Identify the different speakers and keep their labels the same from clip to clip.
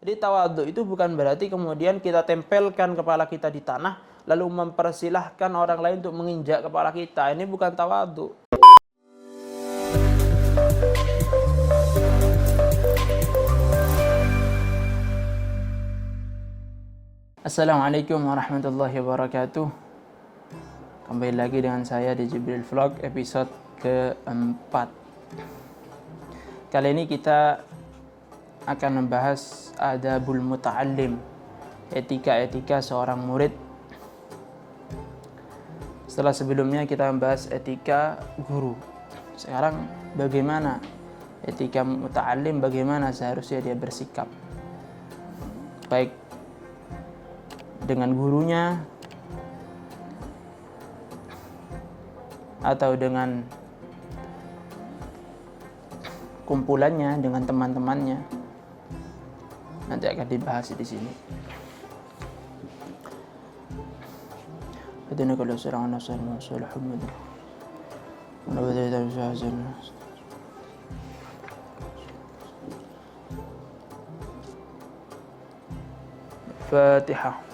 Speaker 1: Jadi tawadhu itu bukan berarti kemudian kita tempelkan kepala kita di tanah lalu mempersilahkan orang lain untuk menginjak kepala kita. Ini bukan tawadhu. Assalamualaikum warahmatullahi wabarakatuh. Kembali lagi dengan saya di Jibril Vlog episode keempat. Kali ini kita akan membahas adabul muta'allim, etika-etika seorang murid. Setelah sebelumnya kita membahas etika guru. Sekarang bagaimana etika muta'allim, bagaimana seharusnya dia bersikap baik dengan gurunya atau dengan kumpulannya, dengan teman-temannya. Nanti akan dibahas di sini. Hadana kalau serang nasar masalah Muhammad. Nabada dari Hazan. Fatihah.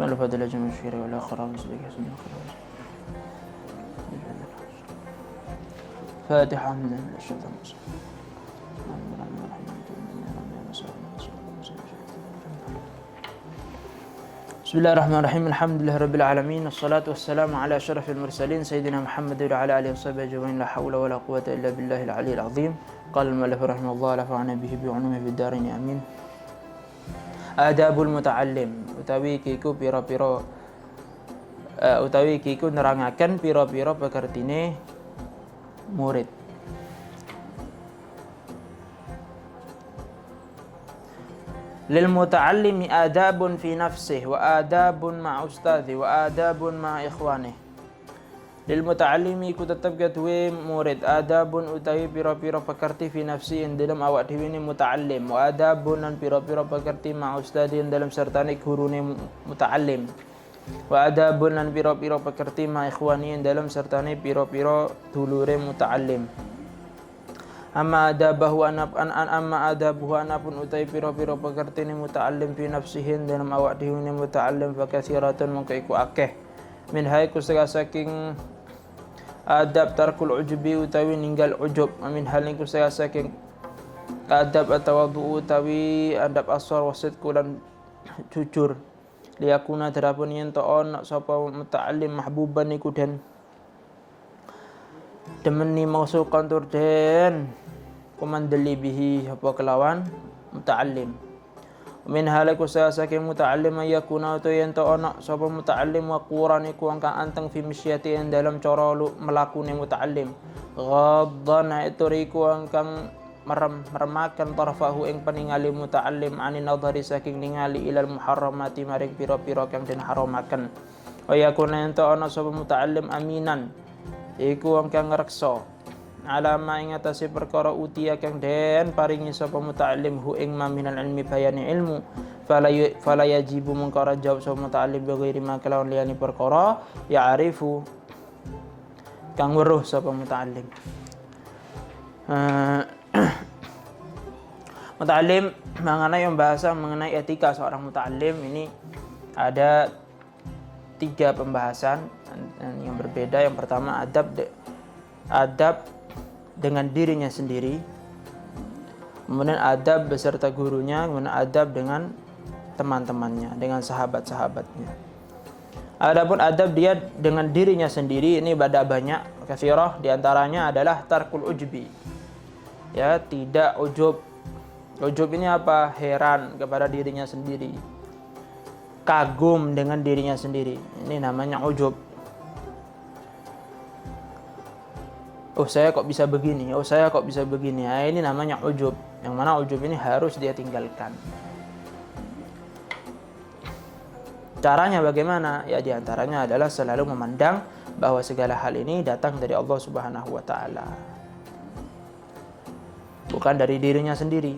Speaker 1: سؤال فضل جمع الشير ولا خراب سبيك حسن الخراب فاتحة من الشيطان بسم الله الرحمن الرحيم الحمد لله رب العالمين والصلاة والسلام على أشرف المرسلين سيدنا محمد وعلى آله وصحبه أجمعين لا حول ولا قوة إلا بالله العلي العظيم قال المؤلف رحمه الله نفعنا به بعلومه في الدارين آمين. Adabul muta'allim utawi kiku pira-pira utawi kiku nerangaken pira-pira pekertine murid. Lil muta'allimi adabun fi nafsihi wa adabun ma'a ustadhi wa adabun ma'a ikhwanihi. Lil muta'allimi ku tetep kedue murid adabun utawi pira-pira pekerti fi nafsi ing dalam awak dhewe ne muta'allim wa adabun lan pira-pira pekerti ma ustadi ing dalam sertane gurune muta'allim wa adabun lan pira-pira pekerti ma ikhwani ing dalam sertane pira-pira dulure muta'allim. Amma adabahu anapun utawi pira-pira pekerti ne muta'allim fi nafsihi ing dalam awak dhewe ne muta'allim fa kathiratun mongko iku akeh min haiku saking adab tarkul ujubi utawi ninggal ujub min hal niku saking adab atawadhu utawi adab asar wasit kulan jujur liyakuna darapun yen to ana sapa muta'allim mahbuban niku den demeni mausukan tur den komandeli bihi apa kelawan muta'allim. Min halaku saking muta'allim yakuna to yen to ana sapa muta'allim wa qurani ku angkang anteng fi misyati ing dalam cara melakune muta'allim ghaddan itu riku angkang meremakan tarfahu ing peningali muta'allim ani nadhari saking ningali ilal muharramati maring pira-pira kang den haramaken wa yakuna yen to ana sapa muta'allim aminan iku angkang ngreksa alama ing atase perkara utia kang den paringi sapa muta'allim hu ing maminal ilmi bayani ilmu fala yajibu mungkara jawab sapa muta'allim bi ghairi ma kalawan liyani perkara ya'rifu kang weruh sapa muta'allim. Muta'allim mengenai pembahasan mengenai etika seorang muta'allim ini ada 3 pembahasan yang berbeda. Yang pertama adab dengan dirinya sendiri, kemudian adab beserta gurunya, kemudian adab dengan teman-temannya, dengan sahabat-sahabatnya. Adapun adab dia dengan dirinya sendiri ini ada banyak, katsirah, diantaranya adalah tarkul ujbi. Ya, tidak ujub. Ujub ini apa? Heran kepada dirinya sendiri, kagum dengan dirinya sendiri. Ini namanya ujub. Oh saya kok bisa begini, oh saya kok bisa begini. Nah, ini namanya ujub. Yang mana ujub ini harus dia tinggalkan. Caranya bagaimana? Ya diantaranya adalah selalu memandang bahwa segala hal ini datang dari Allah Subhanahu wa taala. Bukan dari dirinya sendiri.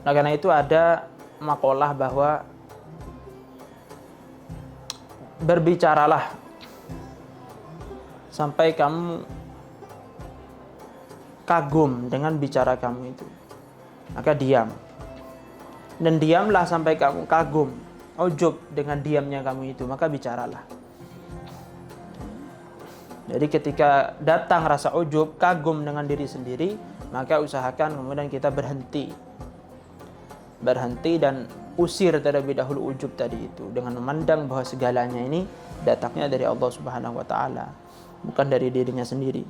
Speaker 1: Nah, karena itu ada makalah bahwa berbicaralah sampai kamu kagum dengan bicara kamu itu, maka diam. Dan diamlah sampai kamu kagum, ujub dengan diamnya kamu itu, maka bicaralah. Jadi ketika datang rasa ujub, kagum dengan diri sendiri, maka usahakan kemudian kita berhenti dan usir terlebih dahulu ujub tadi itu, dengan memandang bahwa segalanya ini datangnya dari Allah Subhanahu wa taala, bukan dari dirinya sendiri.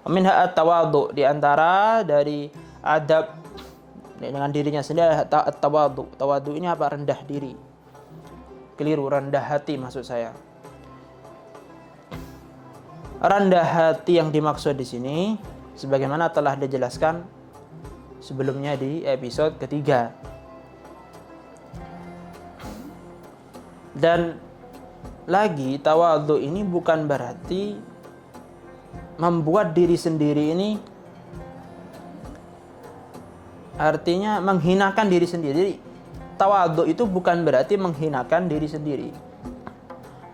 Speaker 1: Minha at-tawadhu, di antara dari adab dengan dirinya sendiri at-tawadhu. Tawadhu ini apa? Rendah diri. Keliru, rendah hati maksud saya. Rendah hati yang dimaksud di sini sebagaimana telah dijelaskan sebelumnya di episode ketiga. Dan lagi, tawadhu ini bukan berarti membuat diri sendiri ini, artinya menghinakan diri sendiri. Tawadhu itu bukan berarti menghinakan diri sendiri.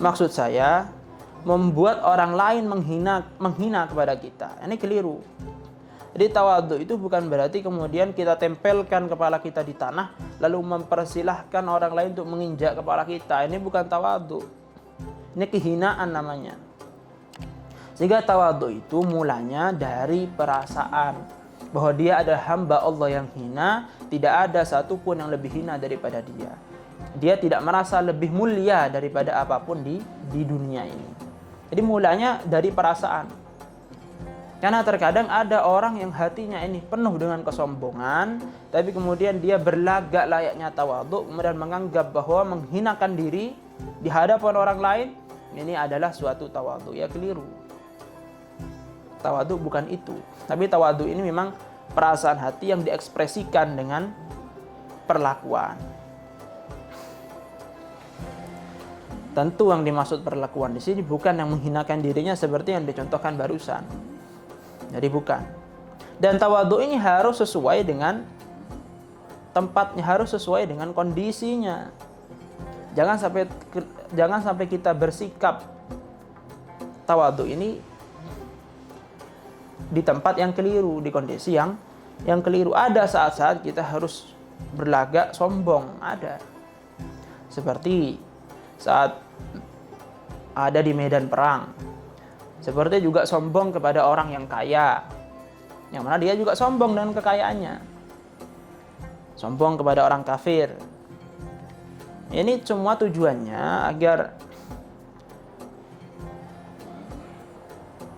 Speaker 1: Maksud saya, membuat orang lain menghina kepada kita. Ini keliru. Jadi tawadhu itu bukan berarti kemudian kita tempelkan kepala kita di tanah lalu mempersilahkan orang lain untuk menginjak kepala kita. Ini bukan tawadhu. Ini kehinaan namanya. Sehingga tawadhu itu mulanya dari perasaan bahwa dia adalah hamba Allah yang hina, tidak ada satupun yang lebih hina daripada dia. Dia tidak merasa lebih mulia daripada apapun di dunia ini. Jadi mulanya dari perasaan. Karena terkadang ada orang yang hatinya ini penuh dengan kesombongan, tapi kemudian dia berlagak layaknya tawadhu, kemudian menganggap bahwa menghinakan diri di hadapan orang lain ini adalah suatu tawadhu. Ya keliru. Tawadhu bukan itu. Tapi tawadhu ini memang perasaan hati yang diekspresikan dengan perlakuan. Tentu yang dimaksud perlakuan di sini bukan yang menghinakan dirinya seperti yang dicontohkan barusan. Jadi bukan. Dan tawadhu ini harus sesuai dengan tempatnya, harus sesuai dengan kondisinya. Jangan sampai kita bersikap tawadhu ini di tempat yang keliru, di kondisi yang keliru. Ada saat-saat kita harus berlagak sombong, ada. Seperti saat ada di medan perang. Seperti juga sombong kepada orang yang kaya, yang mana dia juga sombong dengan kekayaannya. Sombong kepada orang kafir. Ini semua tujuannya agar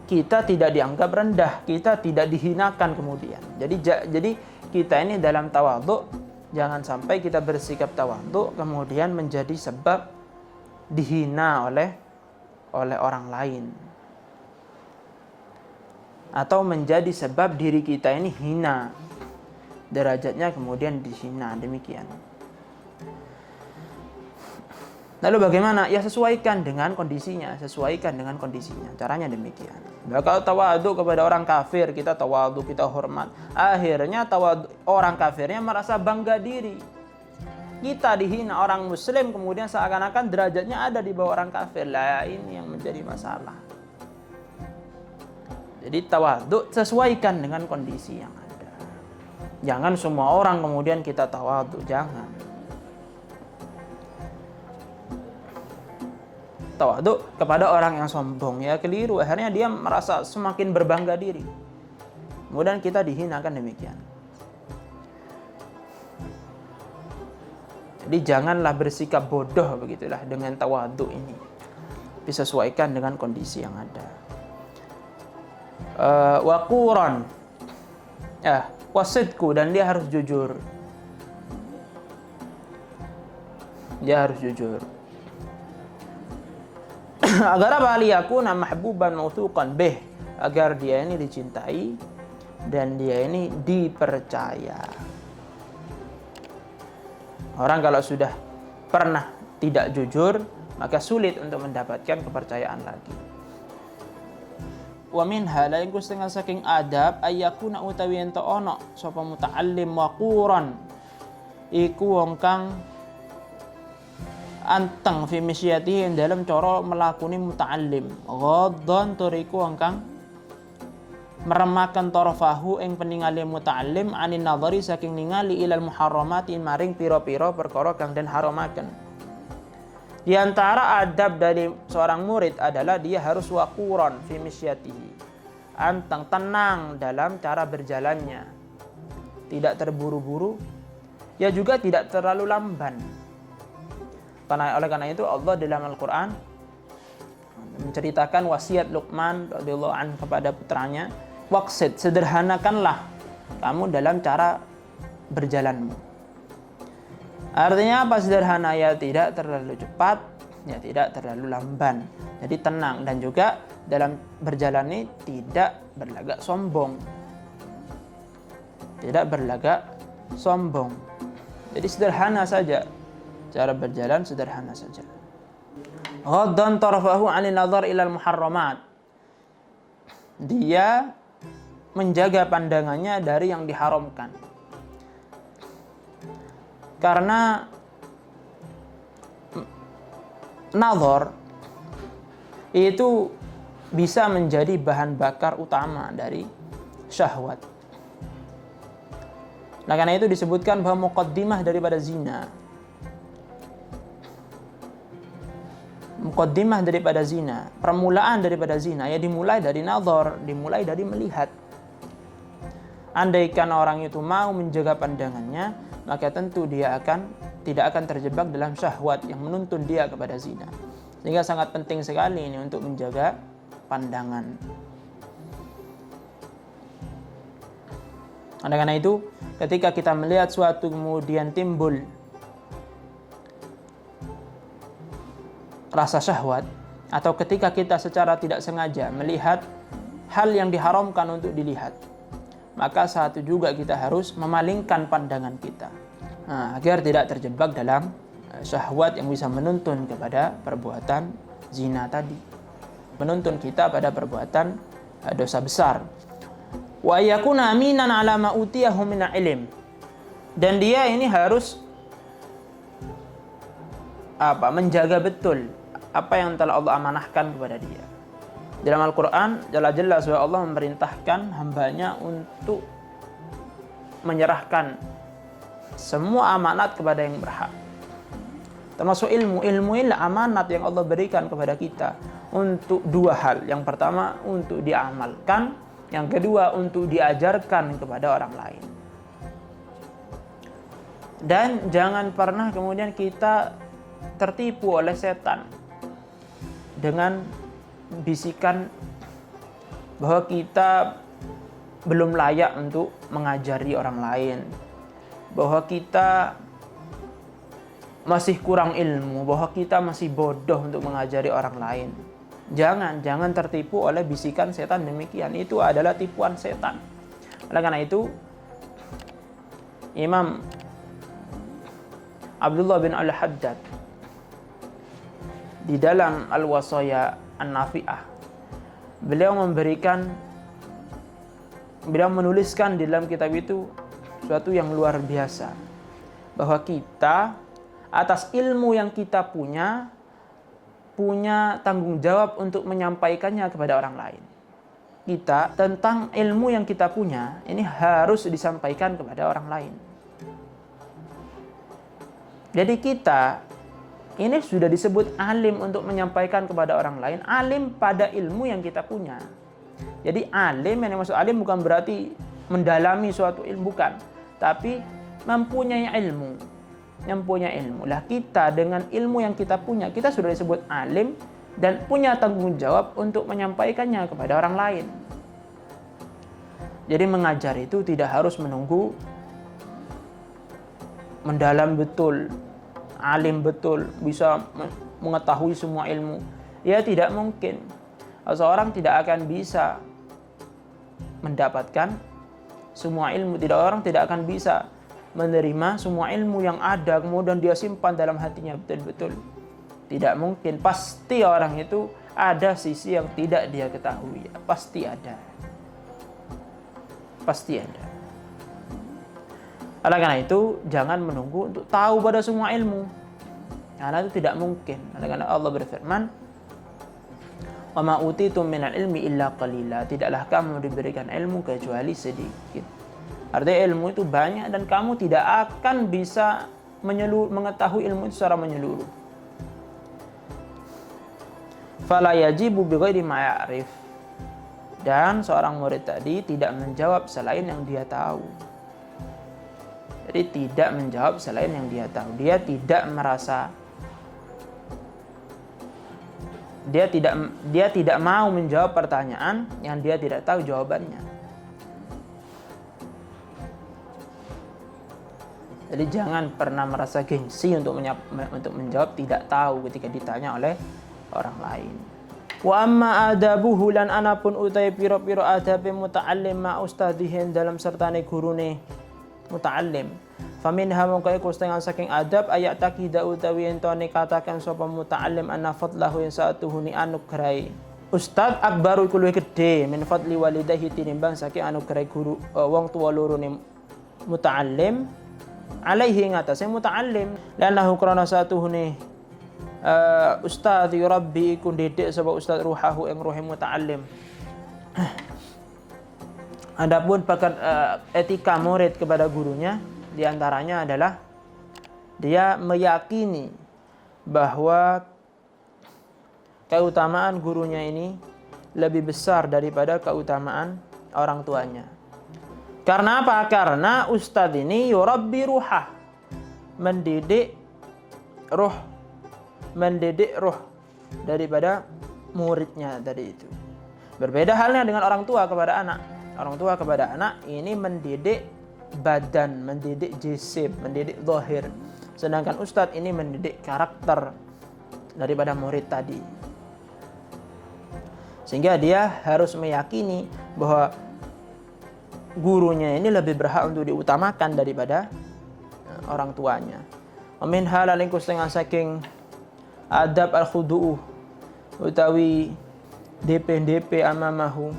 Speaker 1: kita tidak dianggap rendah, kita tidak dihinakan kemudian. Jadi kita ini dalam tawadhu, jangan sampai kita bersikap tawadhu kemudian menjadi sebab dihina oleh orang lain, atau menjadi sebab diri kita ini hina, derajatnya kemudian dihina, demikian. Lalu bagaimana? Ya sesuaikan dengan kondisinya, caranya demikian. Kalau tawadhu kepada orang kafir, kita tawadhu, kita hormat, akhirnya tawadhu orang kafirnya merasa bangga diri. Kita dihina orang muslim, kemudian seakan-akan derajatnya ada di bawah orang kafir. Lah, ini yang menjadi masalah. Jadi tawadhu sesuaikan dengan kondisi yang ada. Jangan semua orang kemudian kita tawadhu, jangan. Tawadhu kepada orang yang sombong, ya keliru. Akhirnya dia merasa semakin berbangga diri. Kemudian kita dihinakan demikian. Jadi janganlah bersikap bodoh begitulah dengan tawadhu ini. Disesuaikan dengan kondisi yang ada. Waquran, wasidku, dan dia harus jujur. Dia harus jujur. Agar apa? Liyakuna mahbuban mawthuqan bih, agar dia ini dicintai dan dia ini dipercaya. Orang kalau sudah pernah tidak jujur, maka sulit untuk mendapatkan kepercayaan lagi. wa minha la iku setengah saking adab ayakuna utawi ento ono sapa muta'allim waquran iku wong kang anteng fi misyatihi dalam cara melakoni muta'allim ghaddan turiku wong kang meremakan tarafahu ing peningale muta'allim anin nadhari saking ningali ilal muharramati maring pira-pira perkara kang den haramaken. Di antara adab dari seorang murid adalah dia harus waquran fi misyatihi, anteng, tenang dalam cara berjalannya, tidak terburu-buru, ya juga tidak terlalu lamban. Oleh karena itu Allah dalam Al-Quran menceritakan wasiat Luqman radhiyallahu anhu kepada putranya, waqsid, sederhanakanlah kamu dalam cara berjalanmu. Artinya apa sederhana? Ya tidak terlalu cepat, ya tidak terlalu lamban. Jadi tenang, dan juga dalam berjalan ini tidak berlagak sombong. Tidak berlagak sombong. Jadi sederhana saja. Cara berjalan sederhana saja. Ghaddan tarafahu 'anil nadhar ilal muharramat. Dia menjaga pandangannya dari yang diharamkan. Karena nazar itu bisa menjadi bahan bakar utama dari syahwat. Nah, karena itu disebutkan bahwa muqaddimah daripada zina, permulaan daripada zina ya dimulai dari nazar, dimulai dari melihat. Andaikan orang itu mau menjaga pandangannya, maka tentu dia tidak akan terjebak dalam syahwat yang menuntun dia kepada zina. Sehingga sangat penting sekali ini untuk menjaga pandangan. Oleh karena itu, ketika kita melihat suatu kemudian timbul rasa syahwat, atau ketika kita secara tidak sengaja melihat hal yang diharamkan untuk dilihat, maka saat itu juga kita harus memalingkan pandangan kita agar tidak terjebak dalam syahwat yang bisa menuntun kepada perbuatan zina tadi, menuntun kita pada perbuatan dosa besar. Wa yakuna aminan ala ma utiyahu min ilm, dan dia ini harus menjaga betul apa yang telah Allah amanahkan kepada dia. Dalam Al-Quran, jelas-jelas bahwa Allah memerintahkan hambanya untuk menyerahkan semua amanat kepada yang berhak. Termasuk ilmu. Ilmu ini amanat yang Allah berikan kepada kita untuk dua hal. Yang pertama, untuk diamalkan. Yang kedua, untuk diajarkan kepada orang lain. Dan jangan pernah kemudian kita tertipu oleh setan dengan bisikan bahwa kita belum layak untuk mengajari orang lain, bahwa kita masih kurang ilmu, bahwa kita masih bodoh untuk mengajari orang lain. Jangan tertipu oleh bisikan setan demikian. Itu adalah tipuan setan. Oleh karena itu, Imam Abdullah bin Al-Haddad di dalam Al-Wasaya An-Nafi'ah, beliau menuliskan di dalam kitab itu sesuatu yang luar biasa, bahwa kita atas ilmu yang kita punya tanggung jawab untuk menyampaikannya kepada orang lain. Kita tentang ilmu yang kita punya ini harus disampaikan kepada orang lain. Jadi kita ini sudah disebut alim untuk menyampaikan kepada orang lain, alim pada ilmu yang kita punya. Jadi alim, yang dimaksud alim bukan berarti mendalami suatu ilmu, bukan, tapi mempunyai ilmu. Lah kita dengan ilmu yang kita punya, kita sudah disebut alim dan punya tanggung jawab untuk menyampaikannya kepada orang lain. Jadi mengajar itu tidak harus menunggu mendalam betul, alim betul, bisa mengetahui semua ilmu. Ya tidak mungkin. Seorang tidak akan bisa mendapatkan semua ilmu. Orang tidak akan bisa menerima semua ilmu yang ada kemudian dia simpan dalam hatinya betul-betul. Tidak mungkin. Pasti orang itu ada sisi yang tidak dia ketahui. Pasti ada. Pasti ada. Oleh karena itu, jangan menunggu untuk tahu pada semua ilmu. Karena itu tidak mungkin. Oleh karena Allah berfirman, "Wa ma utitum minal ilmi illa qalila." Tidaklah kamu diberikan ilmu kecuali sedikit. Artinya ilmu itu banyak dan kamu tidak akan bisa mengetahui ilmu itu secara menyeluruh. Fala yajibu bighairi ma ya'rif. Dan seorang murid tadi tidak menjawab selain yang dia tahu. Jadi tidak menjawab selain yang dia tahu. Dia tidak mau menjawab pertanyaan yang dia tidak tahu jawabannya. Jadi jangan pernah merasa gengsi untuk menjawab tidak tahu ketika ditanya oleh orang lain. Wa amma adabuhu lan anapun utai piro-piro adabe muta'allim ma ustadihin dalam sertane gurune muta'allim. Faminha mongko iku setengah saking adab ayat takida utawi entone katakan sapa muta'allim anna fadlahu yang sa'atuhuni anugerai. Ustad akbaru iku luwih gedhe min fadli walidayhi tinimbang saking anugerai guru wong tuwa loro ne muta'allim alaihi ngatasé muta'allim lanahu krana sa'atuhuni ustad yurabbi iku didik sapa ustad ruhahu ing ruhe muta'allim. Adapun etika murid kepada gurunya diantaranya adalah dia meyakini bahwa keutamaan gurunya ini lebih besar daripada keutamaan orang tuanya. Karena apa? Karena ustadz ini yurabbi ruhah, mendidik ruh daripada muridnya tadi itu. Berbeda halnya dengan orang tua kepada anak. Orang tua kepada anak ini mendidik badan, mendidik jisim, mendidik zahir. Sedangkan ustadz ini mendidik karakter daripada murid tadi. Sehingga dia harus meyakini bahwa gurunya ini lebih berhak untuk diutamakan daripada orang tuanya. Min halalin setengah saking adab al-khudu'u utawi DP amamahu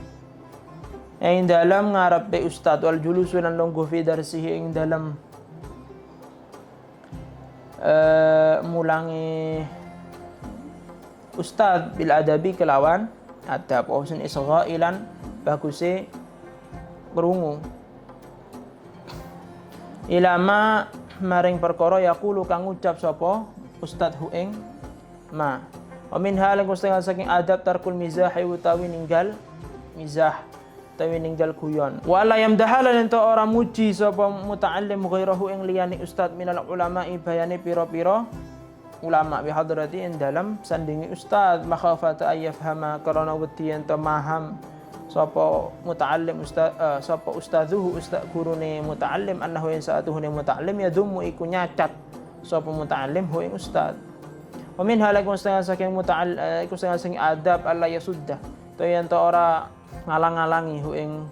Speaker 1: ing dalam ngarep be ustad wal julusu lan longgo fi darsihi ing dalam mulangi ustad bil adabi kelawan adab wa husn isghailan baguse krungu ilama maring perkara yaqulu kang ngucap sapa ustad hu ing ma wa min halin setengah saking adab tarkul mizah utawi ninggal mizah utawi ninggal guyon wala yamdahalan ento ora muji sapa muta'allim ghairahu ing liyane ustad minal ulama bayane pira-pira ulama bi hadrati ing dalam sandingi ustad makhafata ayyafhama karena wedi ento maham sapa muta'allim sapa ustadzuhu ustad gurune muta'allim annahu in sa'atuhu muta'allim yadummu iku nyacat sapa muta'allim hu ing ustad. Wa min halakum setengah saking muta'allim iku setengah saking adab Allah yasudda to yen to ora ngalang-alangi hu ing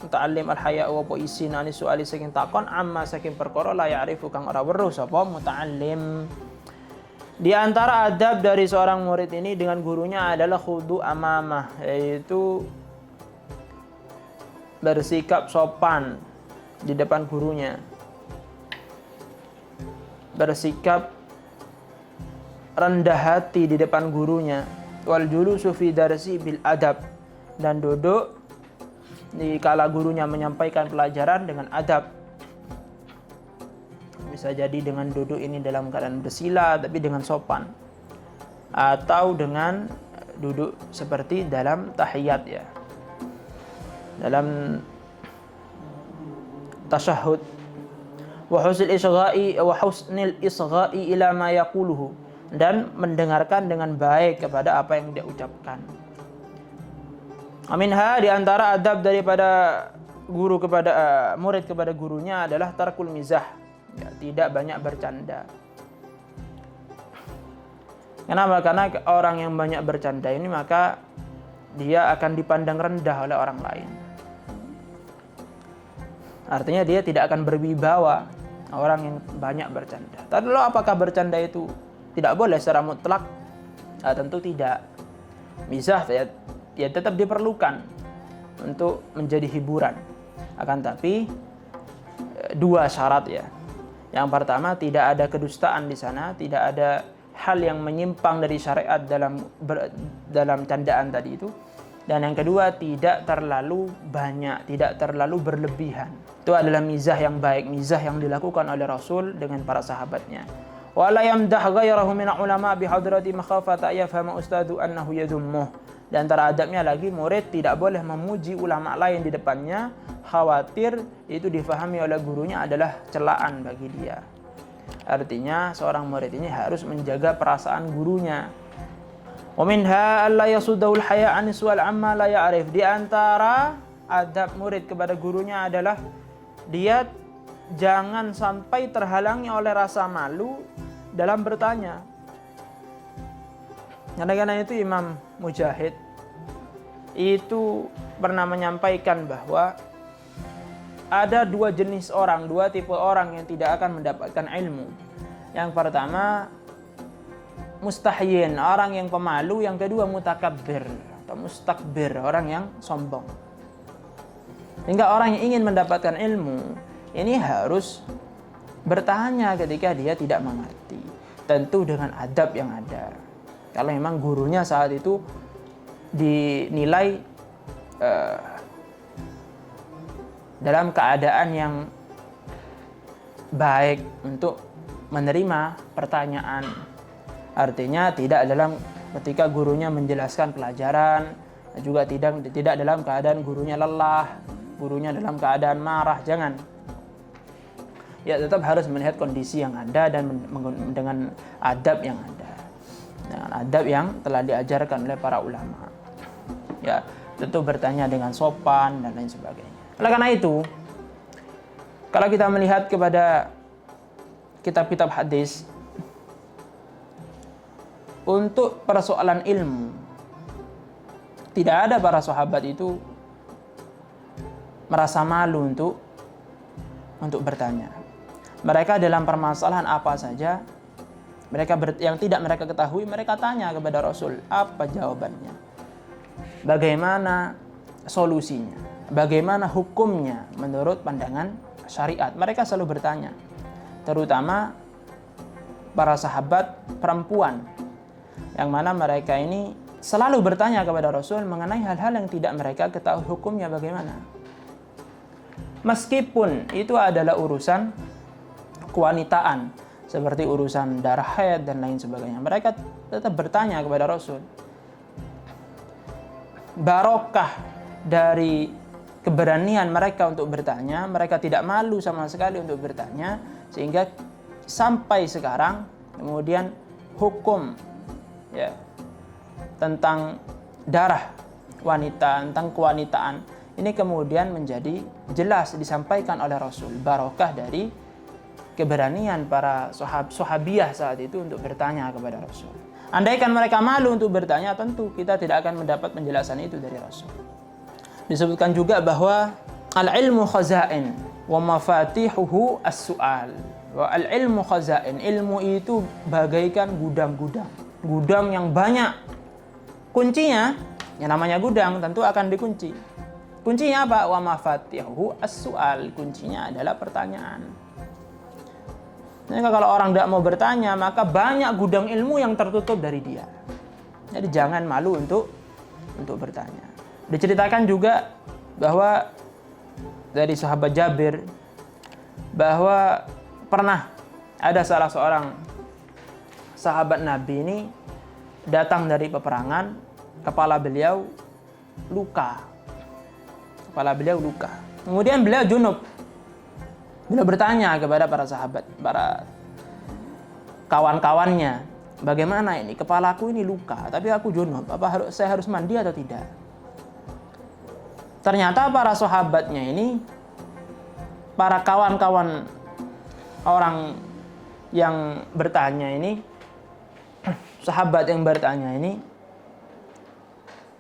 Speaker 1: muta'allim al-haya wa po isin ani soali saking takon amma saking perkara la ya'rifu kang ora weruh sapa muta'allim. Di antara adab dari seorang murid ini dengan gurunya adalah khudu amamah, yaitu bersikap sopan di depan gurunya, bersikap rendah hati di depan gurunya, wal julusu fi darsi bil adab, dan duduk di kala gurunya menyampaikan pelajaran dengan adab. Bisa jadi dengan duduk ini dalam keadaan bersila tapi dengan sopan, atau dengan duduk seperti dalam tahiyat ya, dalam tasyahud. Wa husnil isgha'i ila ma yaquluhu, dan mendengarkan dengan baik kepada apa yang dia ucapkan. Aminha, di antara adab daripada guru kepada murid kepada gurunya adalah tarkul mizah, ya, tidak banyak bercanda. Kenapa? Karena orang yang banyak bercanda ini maka dia akan dipandang rendah oleh orang lain. Artinya dia tidak akan berwibawa, orang yang banyak bercanda. Tapi apakah bercanda itu tidak boleh secara mutlak? Tentu tidak. Mizah ya tetap diperlukan untuk menjadi hiburan. Akan tapi dua syarat ya. Yang pertama, tidak ada kedustaan di sana, tidak ada hal yang menyimpang dari syariat dalam candaan tadi itu. Dan yang kedua, tidak terlalu banyak, tidak terlalu berlebihan. Itu adalah mizah yang baik, mizah yang dilakukan oleh Rasul dengan para sahabatnya. Wa la yamdah ghayrahu min ulama bi hadrati makhafata yafhama ustadu annahu yadhummuh. Dan antara adabnya lagi, murid tidak boleh memuji ulama lain di depannya, khawatir itu difahami oleh gurunya adalah celaan bagi dia. Artinya seorang murid ini harus menjaga perasaan gurunya. Wa minha alla yasuddaul haya an su'al amma la ya'rif. Di antara adab murid kepada gurunya adalah dia jangan sampai terhalangi oleh rasa malu dalam bertanya. Karena itu Imam Mujahid itu pernah menyampaikan bahwa ada dua jenis orang, dua tipe orang yang tidak akan mendapatkan ilmu. Yang pertama mustahyin, orang yang pemalu. Yang kedua mutakabbir atau mustakbir, orang yang sombong. Sehingga orang yang ingin mendapatkan ilmu ini harus bertanya ketika dia tidak mengerti, tentu dengan adab yang ada. Kalau memang gurunya saat itu dinilai dalam keadaan yang baik untuk menerima pertanyaan. Artinya tidak dalam ketika gurunya menjelaskan pelajaran, juga tidak dalam keadaan gurunya lelah, gurunya dalam keadaan marah, jangan. Ya tetap harus melihat kondisi yang ada dan dengan adab yang ada. Dengan adab yang telah diajarkan oleh para ulama. Ya, tentu bertanya dengan sopan dan lain sebagainya. Oleh karena itu, kalau kita melihat kepada kitab-kitab hadis untuk persoalan ilmu, tidak ada para sahabat itu merasa malu untuk bertanya. Mereka dalam permasalahan apa saja, yang tidak mereka ketahui, mereka tanya kepada Rasul, apa jawabannya, bagaimana solusinya, bagaimana hukumnya menurut pandangan syariat. Mereka selalu bertanya, terutama para sahabat perempuan, yang mana mereka ini selalu bertanya kepada Rasul mengenai hal-hal yang tidak mereka ketahui hukumnya bagaimana. Meskipun itu adalah urusan kewanitaan, seperti urusan darah haid dan lain sebagainya, mereka tetap bertanya kepada Rasul. Barokah dari keberanian mereka untuk bertanya, mereka tidak malu sama sekali untuk bertanya, sehingga sampai sekarang kemudian hukum ya tentang darah wanita, tentang kewanitaan ini kemudian menjadi jelas disampaikan oleh Rasul. Barokah dari keberanian para sahabiah saat itu untuk bertanya kepada Rasul. Andaikan mereka malu untuk bertanya, tentu kita tidak akan mendapat penjelasan itu dari Rasul. Disebutkan juga bahwa al-ilmu khazain wa mafatihuhu as-su'al. Wa al-ilmu khazain, ilmu itu bagaikan gudang-gudang. Gudang yang banyak. Kuncinya, yang namanya gudang tentu akan dikunci. Kuncinya apa? Wa mafatihuhu as-su'al. Kuncinya adalah pertanyaan. Jadi kalau orang tidak mau bertanya, maka banyak gudang ilmu yang tertutup dari dia. Jadi jangan malu untuk bertanya. Diceritakan juga bahwa dari sahabat Jabir bahwa pernah ada salah seorang sahabat Nabi ini datang dari peperangan, kepala beliau luka. Kemudian beliau junub. Beliau bertanya kepada para sahabat, para kawan-kawannya, bagaimana ini? Kepalaku ini luka, tapi aku junub. Saya harus mandi atau tidak? Ternyata para sahabatnya ini, para kawan-kawan orang yang bertanya ini, sahabat yang bertanya ini,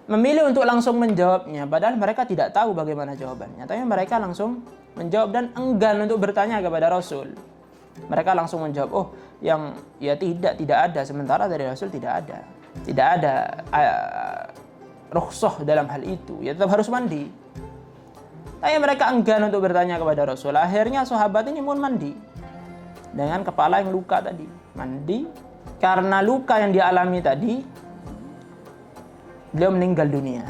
Speaker 1: memilih untuk langsung menjawabnya, padahal mereka tidak tahu bagaimana jawabannya. Tapi mereka langsung menjawab dan enggan untuk bertanya kepada Rasul. Mereka langsung menjawab, tidak ada. Sementara dari Rasul tidak ada rukhsah dalam hal itu, ya tetap harus mandi. Tapi mereka enggan untuk bertanya kepada Rasul. Akhirnya sahabat ini pun mandi dengan kepala yang luka tadi. Mandi karena luka yang dialami tadi, beliau meninggal dunia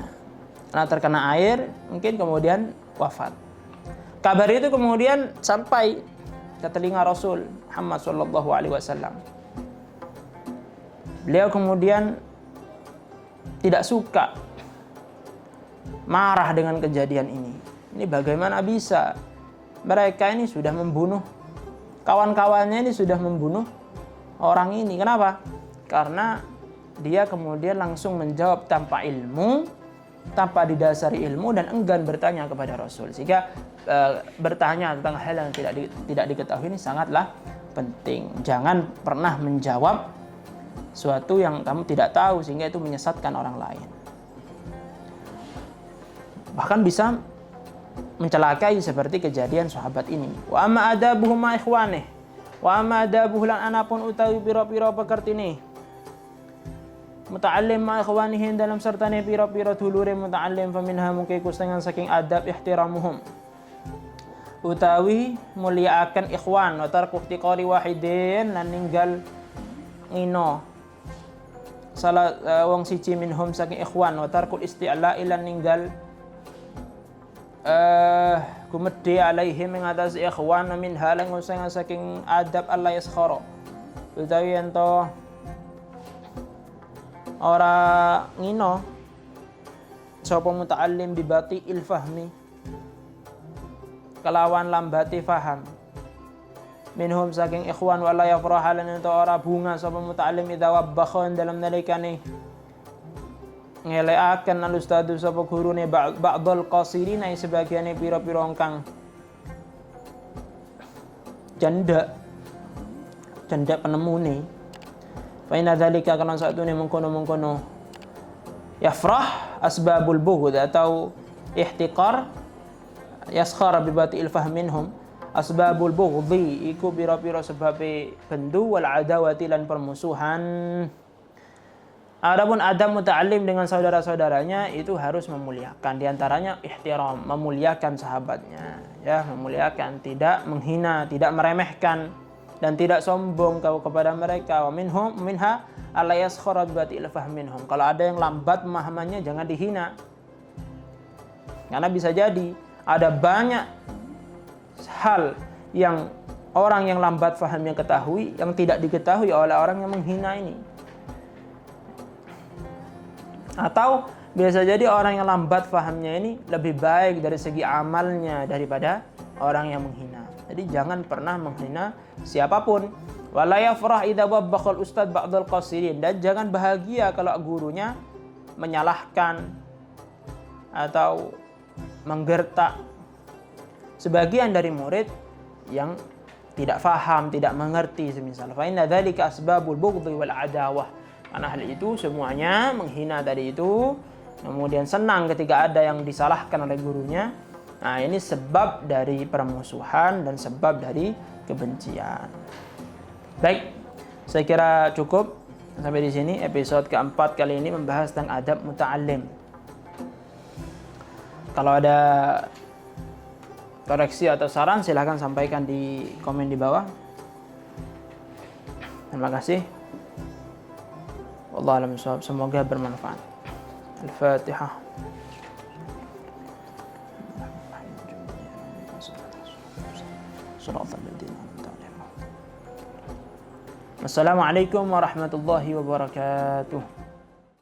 Speaker 1: karena terkena air, mungkin kemudian wafat. Kabar itu kemudian sampai ke telinga Rasul Muhammad SAW. Beliau kemudian tidak suka, marah dengan kejadian ini. Ini bagaimana bisa? Mereka ini sudah membunuh kawan-kawannya, ini sudah membunuh orang ini. Kenapa? Karena dia kemudian langsung menjawab tanpa ilmu, tanpa didasari ilmu, dan enggan bertanya kepada Rasul. Sehingga bertanya tentang hal yang tidak diketahui ini sangatlah penting. Jangan pernah menjawab sesuatu yang kamu tidak tahu, sehingga itu menyesatkan orang lain. Bahkan bisa mencelakai seperti kejadian sahabat ini. Wa amma adabuhu ma ikhwanih, wa amma adabuhu lan anapun utawi pira-pira pekertine muta'allim ma ikhwanihi dalam sertane pira-pira dulure muta'allim faminha mungkin kustengan saking adab ihtiramuhum utawi mulyaaken ikhwan wa tarku ihtiqari wahidin lan ninggal ngino salah wong siji minhum saking ikhwan wa tarku isti'la'i lan ninggal kumedhe alaihi mengatas ikhwan min halang usang saking adab Allah yaskhara utawi ento ora ngino sapa muta'allim bibati ilfahmi kelawan lambati faham minhum saking ikhwan wala yafrah lan ento ora bunga sapa muta'allim idza wabbakhan dalam nalikane ngeleaken al ustadu sapa gurune ba'dul qasirin ai sebagiane pira-pira kang janda penemune fa inna dzalika kana satune mengkono yafrah asbabul bughd atau ihtiqar yaskhara bi batil fahm minhum asbabul bughdhi iku pira-pira sebabe bendu wal adawati lan permusuhan. Adapun adab muta'allim dengan saudara-saudaranya itu harus memuliakan, di antaranya ihtiram, memuliakan sahabatnya, ya, memuliakan, tidak menghina, tidak meremehkan dan tidak sombong kepada mereka. Wa minha alla yaskhara bi batil fahm minhum. Kalau ada yang lambat pemahamannya jangan dihina. Karena bisa jadi ada banyak hal yang orang yang lambat fahamnya ketahui yang tidak diketahui oleh orang yang menghina ini. Atau biasa jadi orang yang lambat fahamnya ini lebih baik dari segi amalnya daripada orang yang menghina. Jadi jangan pernah menghina siapapun. Wala yafrah idza wabbaqal ustad ba'dul qasirin, dan jangan bahagia kalau gurunya menyalahkan atau menggertak sebagian dari murid yang tidak faham, tidak mengerti semisal. Fa inna dzalika asbabul bughdhi wal adawah. Karena hal itu semuanya menghina tadi itu, kemudian senang ketika ada yang disalahkan oleh gurunya. Nah, ini sebab dari permusuhan dan sebab dari kebencian. Baik, saya kira cukup sampai di sini episode keempat kali ini membahas tentang adab muta'allim. Kalau ada koreksi atau saran silahkan sampaikan di komen di bawah. Terima kasih. Wallahu a'lam bishawab. Semoga bermanfaat. Al-Fatihah. Assalamualaikum warahmatullahi wabarakatuh.